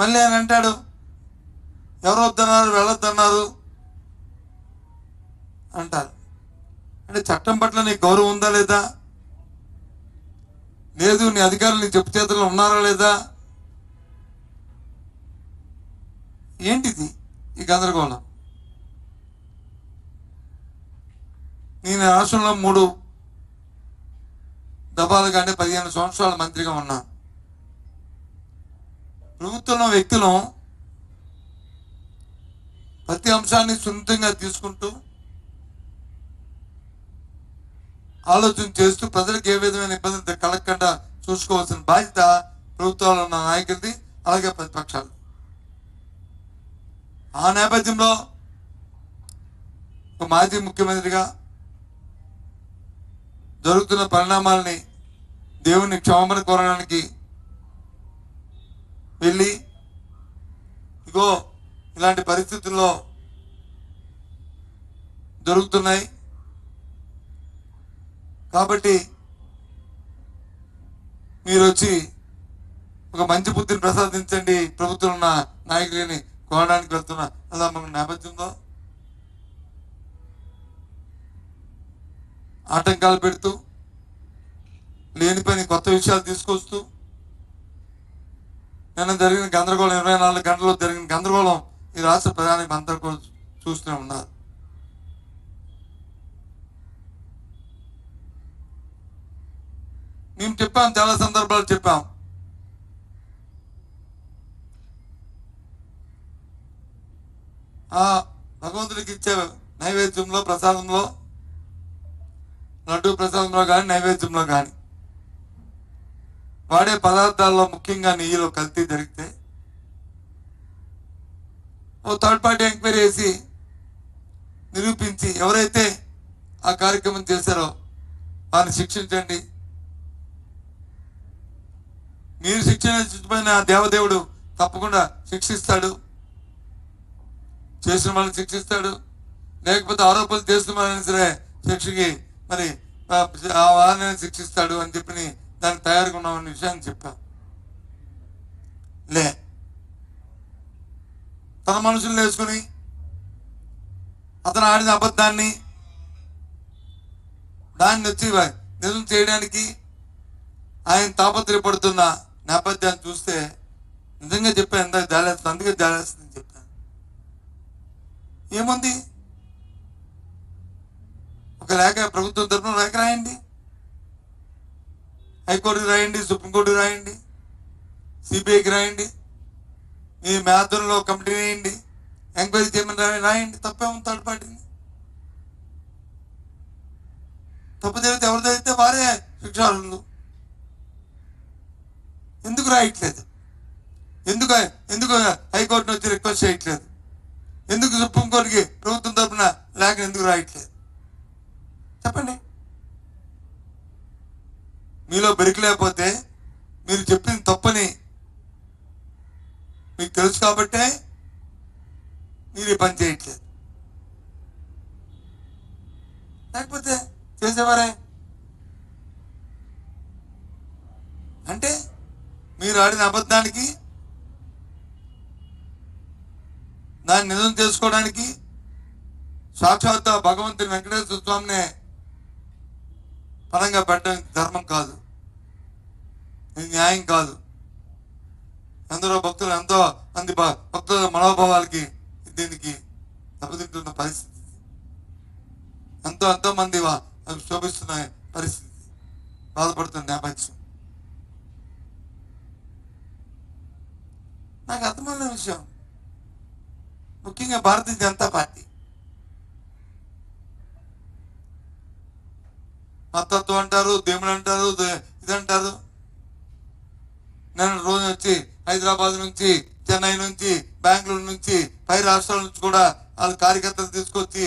మళ్ళీ ఆయన అంటాడు ఎవరు వద్దన్నారు, వెళ్ళొద్దన్నారు అంటారు. అంటే చట్టం పట్ల నీకు గౌరవం ఉందా లేదా? లేదు. నీ అధికారులు నీ చెప్పు చేతుల్లో ఉన్నారా లేదా? ఏంటిది ఈ గందరగోళం? నేను రాష్ట్రంలో 3 దఫాలు కానీ 15 సంవత్సరాల మంత్రిగా ఉన్నా. ప్రభుత్వంలో వ్యక్తులు ప్రతి అంశాన్ని సున్నితంగా తీసుకుంటూ ఆలోచన చేస్తూ ప్రజలకు ఏ విధమైన ఇబ్బంది కలగకుండా చూసుకోవాల్సిన బాధ్యత ప్రభుత్వంలో ఉన్న నాయకులది, అలాగే ప్రతిపక్షాలు. ఆ నేపథ్యంలో ఒక మాజీ ముఖ్యమంత్రిగా జరుగుతున్న పరిణామాలని దేవుని క్షమాపణ కోరడానికి వెళ్ళి ఇగో ఇలాంటి పరిస్థితుల్లో జరుగుతున్నాయి కాబట్టి మీరు వచ్చి ఒక మంచి బుద్ధిని ప్రసాదించండి ప్రభుత్వం ఉన్న నాయకులని కోరడానికి వెళ్తున్నా. అలా మన నేపథ్యంలో ఆటంకాలు పెడుతూ లేని పని కొత్త విషయాలు తీసుకొస్తూ నిన్న జరిగిన గందరగోళం 24 గంటల్లో జరిగిన గందరగోళం ఈ రాష్ట్ర ప్రధాని అందరూ కూడా చూస్తూనే ఉన్నారు. మేము చెప్పాం, చాలా సందర్భాలు చెప్పాం. ఆ భగవంతుడికి ఇచ్చే నైవేద్యంలో, ప్రసాదంలో, లడ్డూ ప్రసాదంలో కానీ నైవేద్యంలో కానీ వాడే పదార్థాల్లో ముఖ్యంగా నెయ్యిలో కల్తీ జరిగితే ఓ థర్డ్ పార్టీ ఎంక్వైరీ చేసి నిరూపించి ఎవరైతే ఆ కార్యక్రమం చేశారో వారిని శిక్షించండి. మీరు శిక్షించిన దేవదేవుడు తప్పకుండా శిక్షిస్తాడు, చేసిన వాళ్ళని శిక్షిస్తాడు. లేకపోతే ఆరోపణలు చేస్తున్న వాళ్ళని సరే శిక్షకి మరి ఆ వారిని శిక్షిస్తాడు అని చెప్పి దానికి తయారుగా ఉన్నామన్న విషయాన్ని చెప్పాం. లే తన మనుషులు వేసుకుని అతను ఆడిన అబద్ధాన్ని దాన్ని వచ్చి నిజం చేయడానికి ఆయన తాపత్రయపడుతున్న నేపథ్యాన్ని చూస్తే నిజంగా చెప్పాను, ఎంత జాలేస్తుంది. అందుకే జాలేస్తుందని చెప్పాను. ఏముంది, ఒక లేఖ ప్రభుత్వం తరఫున లేఖ రాయండి, హైకోర్టుకి రాయండి, సుప్రీంకోర్టుకి రాయండి, సిబిఐకి రాయండి, మీ మేధంలో కమిటీ వేయండి, ఎంక్వైరీ చేయమని రాయండి. తప్పేముంది థర్డ్ పార్టీని? తప్పు జరిగితే ఎవరు జరిగితే వారే శిక్షార్హులు. ఎందుకు రాయట్లేదు? ఎందుకు హైకోర్టును వచ్చి రిక్వెస్ట్ చేయట్లేదు? ఎందుకు సుప్రీంకోర్టుకి ప్రభుత్వం తరఫున లేఖ ఎందుకు రాయట్లేదు? చెప్పండి. మీలో బెరికి లేకపోతే మీరు చెప్పింది తప్పని మీకు తెలుసు కాబట్టే మీరు ఈ పని చేయట్లేదు. లేకపోతే చేసేవారే. అంటే మీరు ఆడిన అబద్ధానికి దాన్ని నిజం చేసుకోవడానికి సాక్షాత్ భగవంతుని వెంకటేశ్వర స్వామినే పరంగా పెట్టడం ధర్మం కాదు, ఇది న్యాయం కాదు. ఎందరో భక్తులు, ఎంతో మంది భక్తుల మనోభావాలకి దీనికి దెబ్బతింటున్న పరిస్థితి, ఎంతో మంది శోభిస్తున్న పరిస్థితి, బాధపడుతున్న నేపథ్యం. నాకు అర్థమైన విషయం, ముఖ్యంగా భారతీయ జనతా పార్టీ మతత్వం అంటారు, దేవుడు అంటారు, ఇదంటారు. నేను రోజు వచ్చి హైదరాబాద్ నుంచి, చెన్నై నుంచి, బెంగళూరు నుంచి, పై రాష్ట్రాల నుంచి కూడా వాళ్ళ కార్యకర్తలు తీసుకొచ్చి